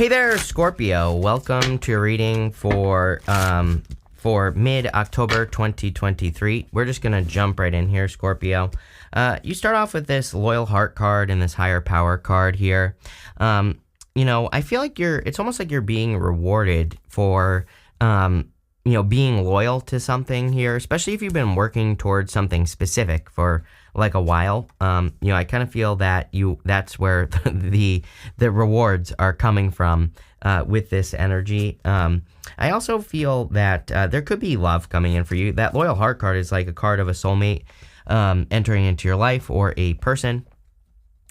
Hey there, Scorpio. Welcome to your reading for mid-October 2023. We're just going to jump right in here, Scorpio. You start off with this Loyal Heart card and this Higher Power card here. I feel like it's almost like you're being rewarded for, being loyal to something here, especially if you've been working towards something specific for like a while. I kind of feel that that's where the rewards are coming from with this energy. I also feel that there could be love coming in for you. That Loyal Heart card is like a card of a soulmate entering into your life, or a person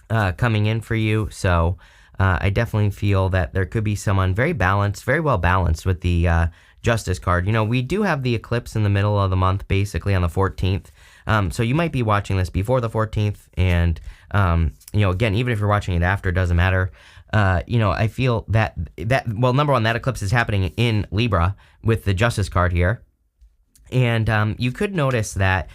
coming in for you. So I definitely feel that there could be someone very balanced, very well balanced with the Justice card. We do have the eclipse in the middle of the month, basically on the 14th. So you might be watching this before the 14th, and again, even if you're watching it after, it doesn't matter. I feel that number one, that eclipse is happening in Libra with the Justice card here, and you could notice that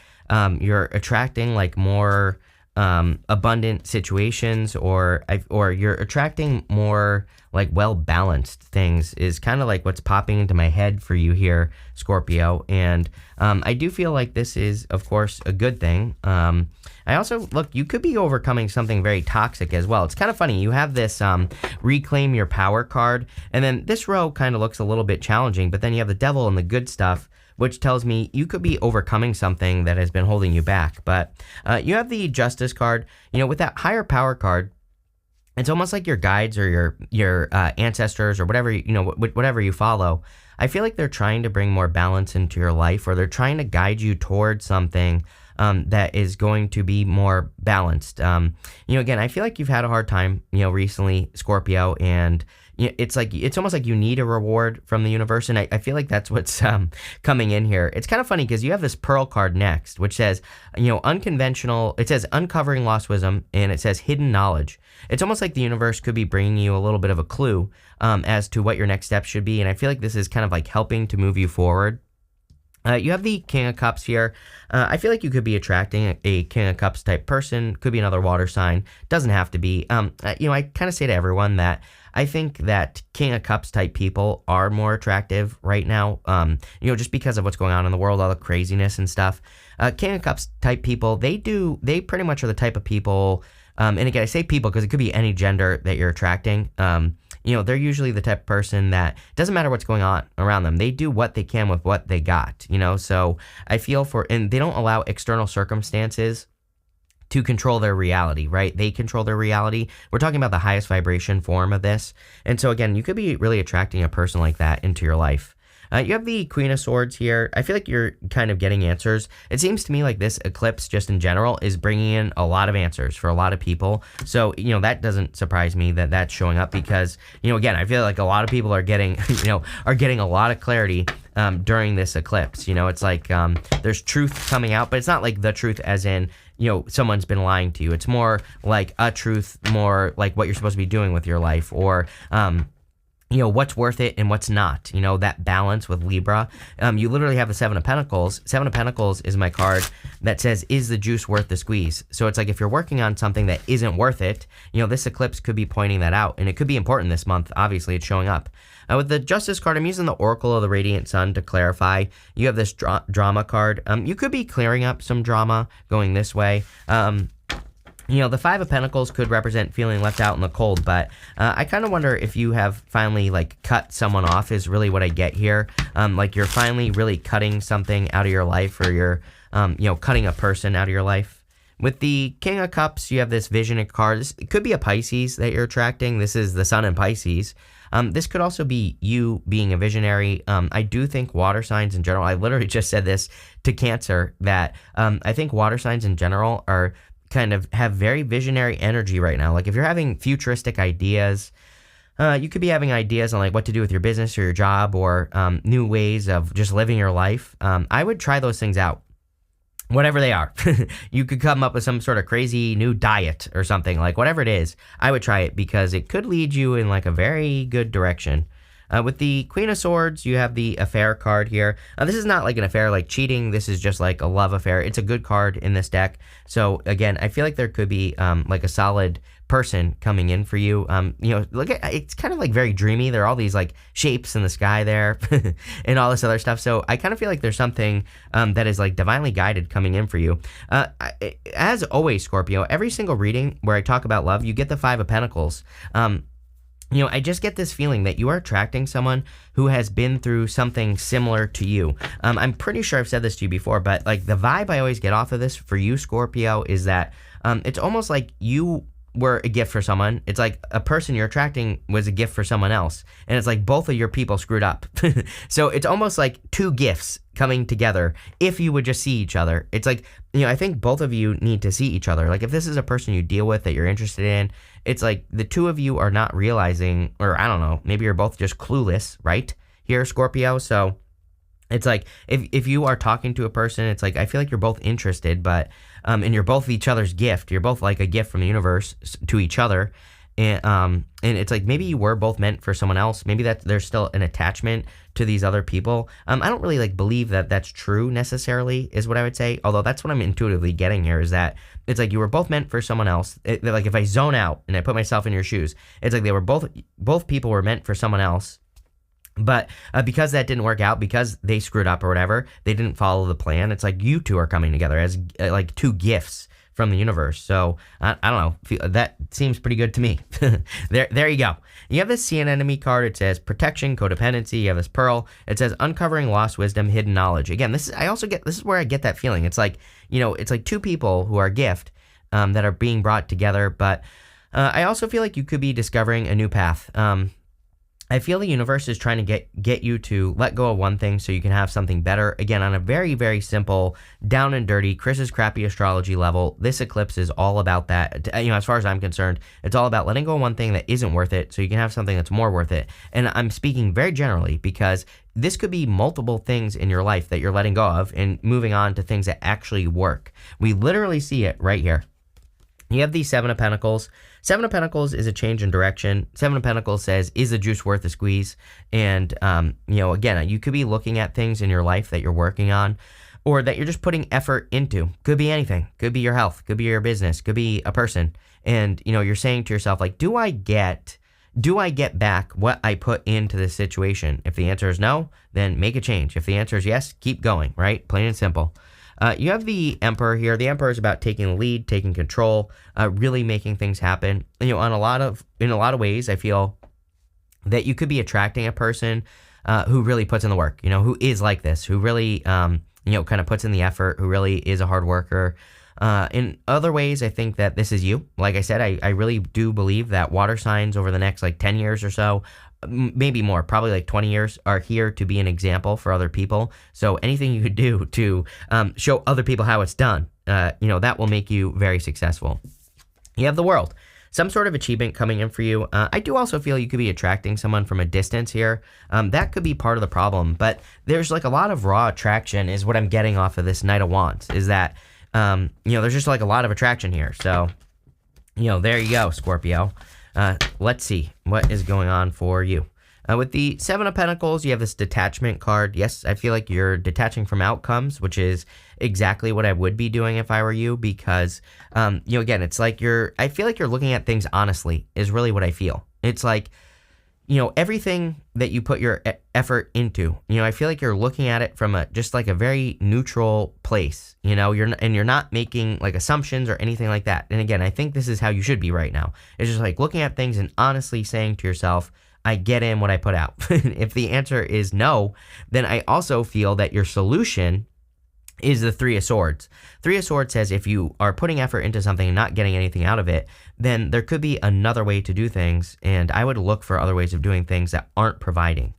you're attracting like more abundant situations, or you're attracting more like well-balanced things, is kind of like what's popping into my head for you here, Scorpio. And I do feel like this is, of course, a good thing. I also, you could be overcoming something very toxic as well. It's kind of funny. You have this Reclaim Your Power card, and then this row kind of looks a little bit challenging, but then you have the Devil and the good stuff, which tells me you could be overcoming something that has been holding you back. But you have the Justice card. With that Higher Power card, it's almost like your guides or your ancestors, or whatever whatever you follow. I feel like they're trying to bring more balance into your life, or they're trying to guide you towards something that is going to be more balanced. Again, I feel like you've had a hard time, recently, Scorpio, and it's almost like you need a reward from the universe, and I feel like that's what's coming in here. It's kind of funny because you have this Pearl card next, which says, unconventional. It says uncovering lost wisdom, and it says hidden knowledge. It's almost like the universe could be bringing you a little bit of a clue as to what your next step should be, and I feel like this is kind of like helping to move you forward. You have the King of Cups here. I feel like you could be attracting a King of Cups type person. Could be another water sign. Doesn't have to be. I kind of say to everyone that I think that King of Cups type people are more attractive right now. Just because of what's going on in the world, all the craziness and stuff. King of Cups type people, they pretty much are the type of people. And again, I say people because it could be any gender that you're attracting. They're usually the type of person that doesn't matter what's going on around them. They do what they can with what they got, so I feel and they don't allow external circumstances to control their reality, right? They control their reality. We're talking about the highest vibration form of this. And so again, you could be really attracting a person like that into your life. You have the Queen of Swords here. I feel like you're kind of getting answers. It seems to me like this eclipse, just in general, is bringing in a lot of answers for a lot of people. So, that doesn't surprise me that that's showing up because, again, I feel like a lot of people are getting, a lot of clarity during this eclipse. It's like there's truth coming out, but it's not like the truth as in, someone's been lying to you. It's more like a truth, more like what you're supposed to be doing with your life, or what's worth it and what's not, that balance with Libra. You literally have the Seven of Pentacles. Seven of Pentacles is my card that says, is the juice worth the squeeze? So it's like if you're working on something that isn't worth it, this eclipse could be pointing that out, and it could be important this month. Obviously, it's showing up. With the Justice card, I'm using the Oracle of the Radiant Sun to clarify. You have this drama card. You could be clearing up some drama going this way. The Five of Pentacles could represent feeling left out in the cold, but I kind of wonder if you have finally cut someone off is really what I get here. You're finally really cutting something out of your life, or you're, cutting a person out of your life. With the King of Cups, you have this Vision card. It could be a Pisces that you're attracting. This is the Sun in Pisces. This could also be you being a visionary. I do think water signs in general, I literally just said this to Cancer, that I think water signs in general are kind of have very visionary energy right now. Like if you're having futuristic ideas, you could be having ideas on what to do with your business or your job, or new ways of just living your life. I would try those things out, whatever they are. You could come up with some sort of crazy new diet or something, whatever it is. I would try it because it could lead you in a very good direction. With the Queen of Swords, you have the affair card here. This is not like an affair like cheating. This is just like a love affair. It's a good card in this deck. So again, I feel like there could be like a solid person coming in for you. Look at, it's kind of like very dreamy. There are all these like shapes in the sky there and all this other stuff. So I kind of feel like there's something that is like divinely guided coming in for you. As always, Scorpio, every single reading where I talk about love, you get the Five of Pentacles. I just get this feeling that you are attracting someone who has been through something similar to you. I'm pretty sure I've said this to you before, but like the vibe I always get off of this for you, Scorpio, is that it's almost like you were a gift for someone. It's like a person you're attracting was a gift for someone else. And it's like both of your people screwed up. So it's almost like two gifts coming together if you would just see each other. It's like, I think both of you need to see each other. Like if this is a person you deal with that you're interested in, it's like the two of you are not realizing, or I don't know, maybe you're both just clueless, right? Here, Scorpio. So it's like if you are talking to a person, it's like I feel like you're both interested, but and you're both each other's gift. You're both like a gift from the universe to each other, and it's like maybe you were both meant for someone else. Maybe that there's still an attachment to these other people. I don't really like believe that that's true necessarily, is what I would say. Although that's what I'm intuitively getting here, is that it's like you were both meant for someone else. Like if I zone out and I put myself in your shoes, it's like they were both people were meant for someone else. But because that didn't work out, because they screwed up or whatever, they didn't follow the plan. It's like you two are coming together as like two gifts from the universe. So I don't know. That seems pretty good to me. There you go. You have this See an Enemy card. It says protection, codependency. You have this pearl. It says uncovering lost wisdom, hidden knowledge. Again, this is where I get that feeling. It's like, it's like two people who are a gift that are being brought together. But I also feel like you could be discovering a new path. I feel the universe is trying to get you to let go of one thing so you can have something better. Again, on a very, very simple, down and dirty, Chris's crappy astrology level, this eclipse is all about that. As far as I'm concerned, it's all about letting go of one thing that isn't worth it so you can have something that's more worth it. And I'm speaking very generally because this could be multiple things in your life that you're letting go of and moving on to things that actually work. We literally see it right here. You have the Seven of Pentacles. Seven of Pentacles is a change in direction. Seven of Pentacles says, is the juice worth the squeeze? And, again, you could be looking at things in your life that you're working on or that you're just putting effort into. Could be anything. Could be your health. Could be your business. Could be a person. And, you're saying to yourself, like, do I get back what I put into this situation? If the answer is no, then make a change. If the answer is yes, keep going, right? Plain and simple. You have the Emperor here. The Emperor is about taking the lead, taking control, really making things happen. In a lot of ways, I feel that you could be attracting a person who really puts in the work. Who is like this, who really kind of puts in the effort, who really is a hard worker. In other ways, I think that this is you. Like I said, I really do believe that water signs over the next 10 years or so, maybe more, probably 20 years, are here to be an example for other people. So anything you could do to show other people how it's done, that will make you very successful. You have the World. Some sort of achievement coming in for you. I do also feel you could be attracting someone from a distance here. That could be part of the problem, but there's a lot of raw attraction is what I'm getting off of this Knight of Wands, is that, there's just a lot of attraction here. So, there you go, Scorpio. Let's see what is going on for you. With the Seven of Pentacles, you have this detachment card. Yes, I feel like you're detaching from outcomes, which is exactly what I would be doing if I were you, because, again, it's like I feel like you're looking at things honestly is really what I feel. It's like, everything that you put your effort into, I feel like you're looking at it from just a very neutral place, you're not making assumptions or anything like that. And again, I think this is how you should be right now. It's just looking at things and honestly saying to yourself, I get in what I put out. If the answer is no, then I also feel that your solution is the Three of Swords. Three of Swords says if you are putting effort into something and not getting anything out of it, then there could be another way to do things, and I would look for other ways of doing things that aren't providing.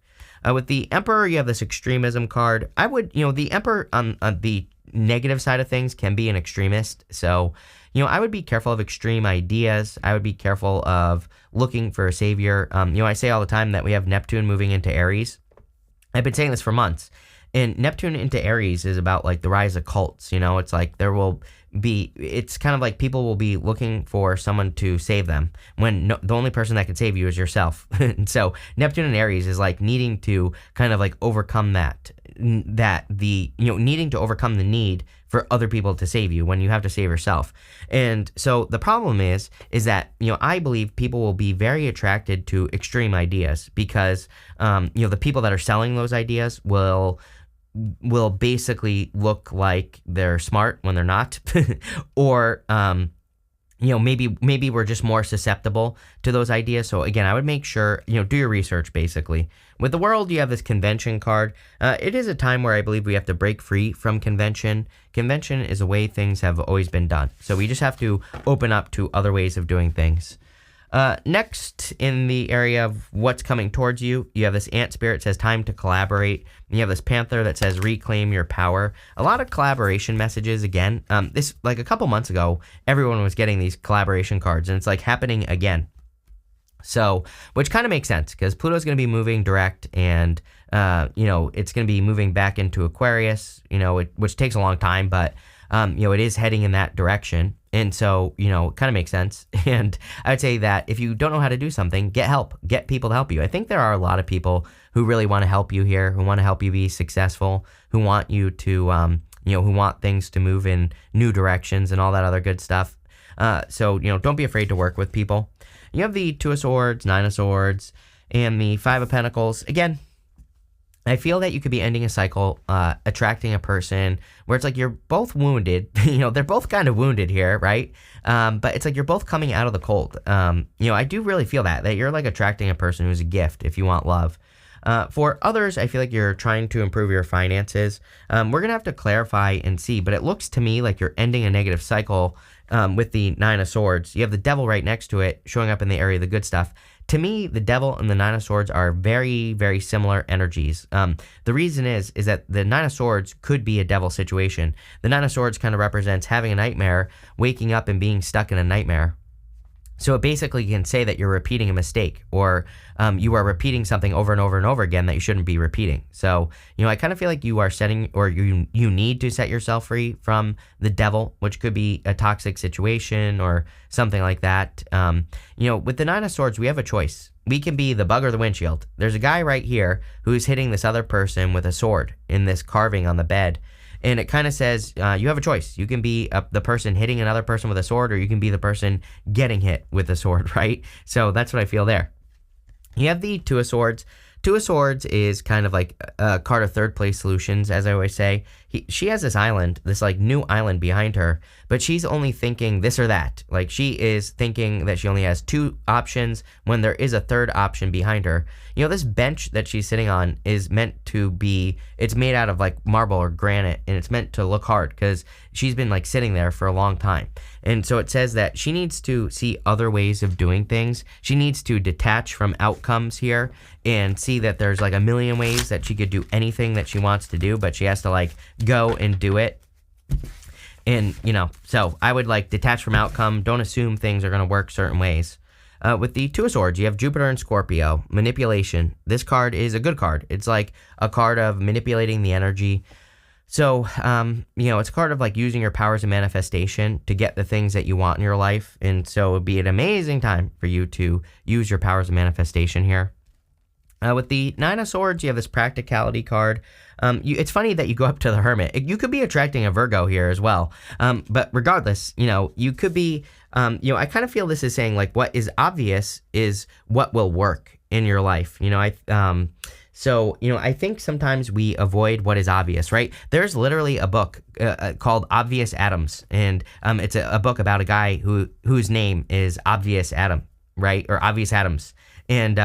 With the Emperor, you have this extremism card. I would, the Emperor on the negative side of things can be an extremist, so I would be careful of extreme ideas. I would be careful of looking for a savior. I say all the time that we have Neptune moving into Aries. I've been saying this for months. And Neptune into Aries is about the rise of cults. It's there will it's kind of like people will be looking for someone to save them when the only person that can save you is yourself. And so Neptune in Aries is like needing to kind of like overcome needing to overcome the need for other people to save you when you have to save yourself. And so the problem is that, I believe people will be very attracted to extreme ideas because, the people that are selling those ideas will basically look like they're smart when they're not, or, maybe we're just more susceptible to those ideas. So again, I would make sure, do your research basically. With the World, you have this convention card. It is a time where I believe we have to break free from convention. Convention is a way things have always been done. So we just have to open up to other ways of doing things. Next, in the area of what's coming towards you, you have this ant spirit that says time to collaborate. And you have this panther that says reclaim your power. A lot of collaboration messages again. This, like a couple months ago, everyone was getting these collaboration cards, and it's like happening again. So, which kind of makes sense because Pluto's going to be moving direct, and it's going to be moving back into Aquarius. Which takes a long time, but it is heading in that direction. And so, it kind of makes sense. And I would say that if you don't know how to do something, get help. Get people to help you. I think there are a lot of people who really want to help you here, who want to help you be successful, who want you to, who want things to move in new directions and all that other good stuff. So, don't be afraid to work with people. You have the Two of Swords, Nine of Swords, and the Five of Pentacles. Again, I feel that you could be ending a cycle, attracting a person where it's like you're both wounded. They're both kind of wounded here, right? But it's like you're both coming out of the cold. I do really feel that you're like attracting a person who's a gift if you want love. For others, I feel like you're trying to improve your finances. We're going to have to clarify and see, but it looks to me like you're ending a negative cycle with the Nine of Swords. You have the Devil right next to it, showing up in the area of the good stuff. To me, the Devil and the Nine of Swords are very, very similar energies. The reason is that the Nine of Swords could be a devil situation. The Nine of Swords kind of represents having a nightmare, waking up and being stuck in a nightmare. So it basically can say that you're repeating a mistake, or you are repeating something over and over and over again that you shouldn't be repeating. So, I kind of feel like you are setting, or you need to set yourself free from the devil, which could be a toxic situation or something like that. With the Nine of Swords, we have a choice. We can be the bug or the windshield. There's a guy right here who's hitting this other person with a sword in this carving on the bed. And it kind of says you have a choice. You can be the person hitting another person with a sword, or you can be the person getting hit with a sword, right? So that's what I feel there. You have the Two of Swords. Two of Swords is kind of like a card of third place solutions, as I always say. She has this island, this like new island behind her, but she's only thinking this or that. Like she is thinking that she only has two options when there is a third option behind her. This bench that she's sitting on is meant to be, it's made out of like marble or granite, and it's meant to look hard because she's been like sitting there for a long time. And so it says that she needs to see other ways of doing things. She needs to detach from outcomes here and see that there's like a million ways that she could do anything that she wants to do, but she has to like go and do it. And, so I would like detach from outcome. Don't assume things are going to work certain ways. With the Two of Swords, you have Jupiter and Scorpio. Manipulation. This card is a good card. It's like a card of manipulating the energy. So, it's a card of like using your powers of manifestation to get the things that you want in your life. And so it would be an amazing time for you to use your powers of manifestation here. With the Nine of Swords, you have this practicality card. It's funny that you go up to the Hermit. You could be attracting a Virgo here as well. But regardless, you could be, I kind of feel this is saying like what is obvious is what will work in your life. So, I think sometimes we avoid what is obvious, right? There's literally a book called Obvious Atoms, and it's a book about a guy whose name is Obvious Atom, right? Or Obvious Atoms. And,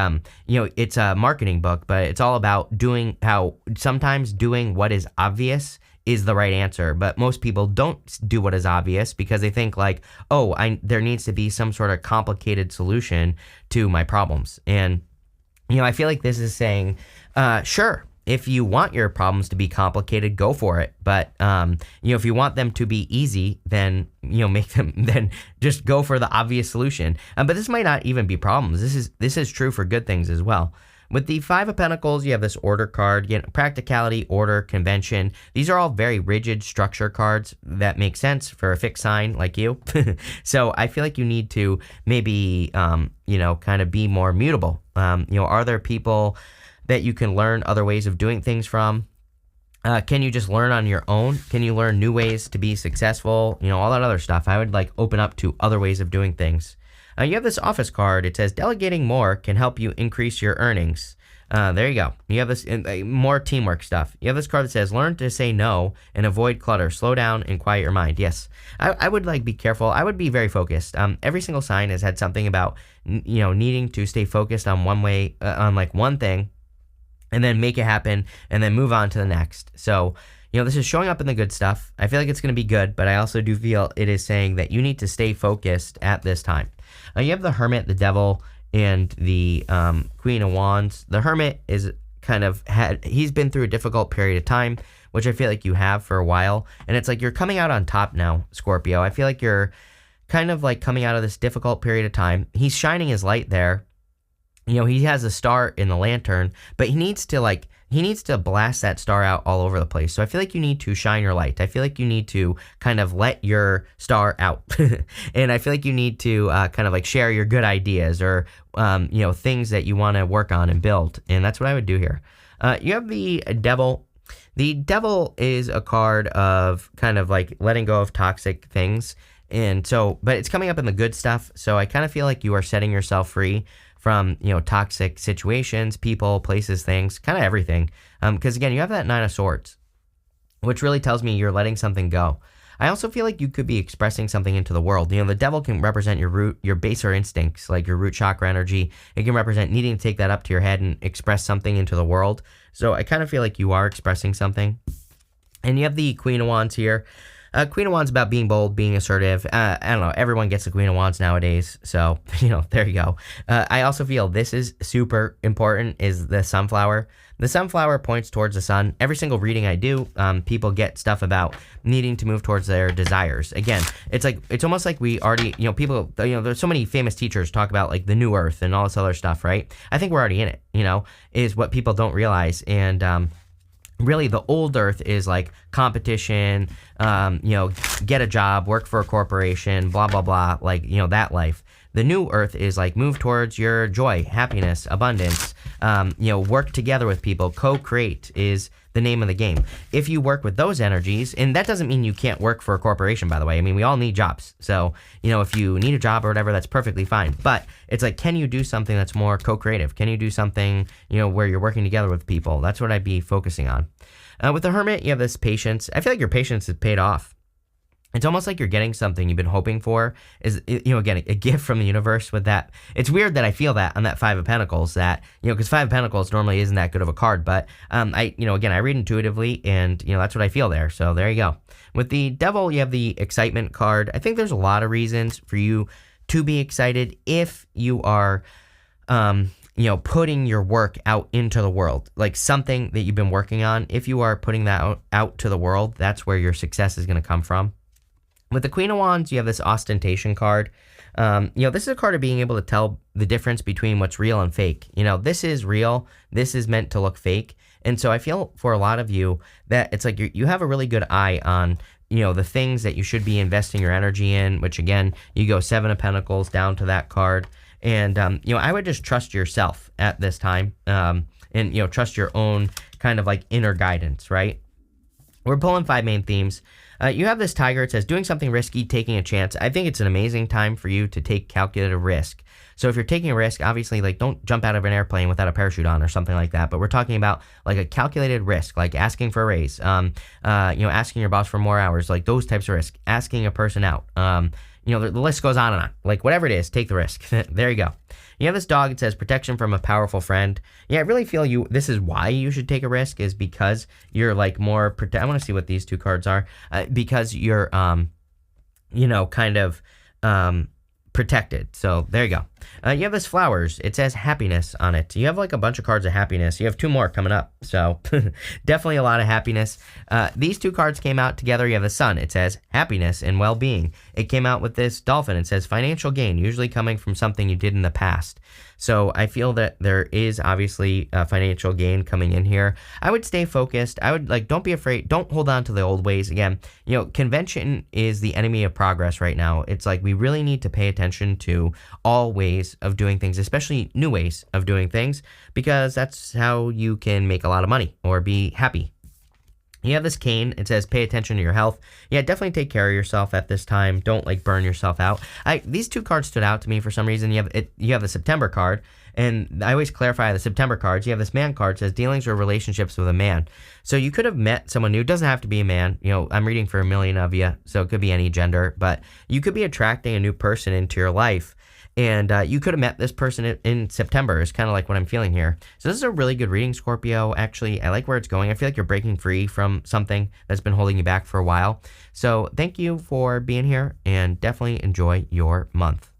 it's a marketing book, but it's all about how sometimes doing what is obvious is the right answer. But most people don't do what is obvious because they think like, there needs to be some sort of complicated solution to my problems. And, I feel like this is saying, sure, if you want your problems to be complicated, go for it. But, if you want them to be easy, then, then just go for the obvious solution. But this might not even be problems. This is true for good things as well. With the Five of Pentacles, you have this order card. Again, practicality, order, convention. These are all very rigid structure cards that make sense for a fixed sign like you. So I feel like you need to maybe, kind of be more mutable. Are there people that you can learn other ways of doing things from? Can you just learn on your own? Can you learn new ways to be successful? All that other stuff. I would open up to other ways of doing things. You have this office card. It says delegating more can help you increase your earnings. There you go. You have this more teamwork stuff. You have this card that says learn to say no and avoid clutter. Slow down and quiet your mind. Yes, I would be careful. I would be very focused. Every single sign has had something about needing to stay focused on one thing, and then make it happen, and then move on to the next. So, this is showing up in the good stuff. I feel like it's going to be good, but I also do feel it is saying that you need to stay focused at this time. You have the Hermit, the Devil, and the Queen of Wands. The Hermit is he's been through a difficult period of time, which I feel like you have for a while. And it's like you're coming out on top now, Scorpio. I feel like you're kind of coming out of this difficult period of time. He's shining his light there. He has a star in the lantern, but he needs to blast that star out all over the place. So I feel like you need to shine your light. I feel like you need to kind of let your star out. And I feel like you need to share your good ideas or, things that you want to work on and build. And that's what I would do here. You have the Devil. The Devil is a card of kind of letting go of toxic things. And so, but it's coming up in the good stuff. So I kind of feel like you are setting yourself free from, toxic situations, people, places, things, kind of everything. Because again, you have that Nine of Swords, which really tells me you're letting something go. I also feel like you could be expressing something into the world. The Devil can represent your baser instincts, like your root chakra energy. It can represent needing to take that up to your head and express something into the world. So I kind of feel like you are expressing something. And you have the Queen of Wands here. Queen of Wands about being bold, being assertive. I don't know. Everyone gets the Queen of Wands nowadays. So, there you go. I also feel this is super important is the sunflower. The sunflower points towards the sun. Every single reading I do, people get stuff about needing to move towards their desires. Again, it's almost like we already, people, there's so many famous teachers talk about the new earth and all this other stuff, right? I think we're already in it, is what people don't realize. And, really, the old earth is competition, get a job, work for a corporation, blah, blah, blah, that life. The new earth is move towards your joy, happiness, abundance, work together with people, co-create is the name of the game. If you work with those energies, and that doesn't mean you can't work for a corporation, by the way. I mean, we all need jobs. So, if you need a job or whatever, that's perfectly fine. But it's can you do something that's more co-creative? Can you do something, where you're working together with people? That's what I'd be focusing on. With the Hermit, you have this patience. I feel like your patience is paid off. It's almost like you're getting something you've been hoping for is, again, a gift from the universe with that. It's weird that I feel that on that Five of Pentacles that, because Five of Pentacles normally isn't that good of a card, but I read intuitively and, that's what I feel there. So there you go. With the Devil, you have the excitement card. I think there's a lot of reasons for you to be excited if you are, putting your work out into the world, something that you've been working on. If you are putting that out to the world, that's where your success is going to come from. With the Queen of Wands, you have this ostentation card. This is a card of being able to tell the difference between what's real and fake. This is real. This is meant to look fake. And so I feel for a lot of you that it's you have a really good eye on, the things that you should be investing your energy in, which again, you go Seven of Pentacles down to that card. And, I would just trust yourself at this time and, trust your own kind of inner guidance, right? We're pulling 5 main themes. You have this tiger. It says doing something risky, taking a chance. I think it's an amazing time for you to take calculated risk. So if you're taking a risk, obviously, don't jump out of an airplane without a parachute on or something like that. But we're talking about a calculated risk, asking for a raise, asking your boss for more hours, those types of risk, asking a person out. The list goes on and on. Whatever it is, take the risk. There you go. You have this dog. It says protection from a powerful friend. Yeah, I really feel this is why you should take a risk is because you're more I want to see what these two cards are. Because you're, protected. So there you go. You have this flowers. It says happiness on it. You have a bunch of cards of happiness. You have 2 more coming up. So definitely a lot of happiness. These 2 cards came out together. You have the sun. It says happiness and well-being. It came out with this dolphin. It says financial gain, usually coming from something you did in the past. So I feel that there is obviously a financial gain coming in here. I would stay focused. I would like, don't be afraid. Don't hold on to the old ways. Again, convention is the enemy of progress right now. It's like we really need to pay attention to all ways of doing things, especially new ways of doing things, because that's how you can make a lot of money or be happy. You have this cane. It says pay attention to your health. Yeah, definitely take care of yourself at this time. Don't like burn yourself out. These two cards stood out to me for some reason. You have the September card, and I always clarify the September cards. You have this man card, says dealings or relationships with a man. So you could have met someone new. It doesn't have to be a man. I'm reading for a million of you, so it could be any gender, but you could be attracting a new person into your life. And you could have met this person in September is kind of like what I'm feeling here. So this is a really good reading, Scorpio. Actually, I like where it's going. I feel like you're breaking free from something that's been holding you back for a while. So thank you for being here, and definitely enjoy your month.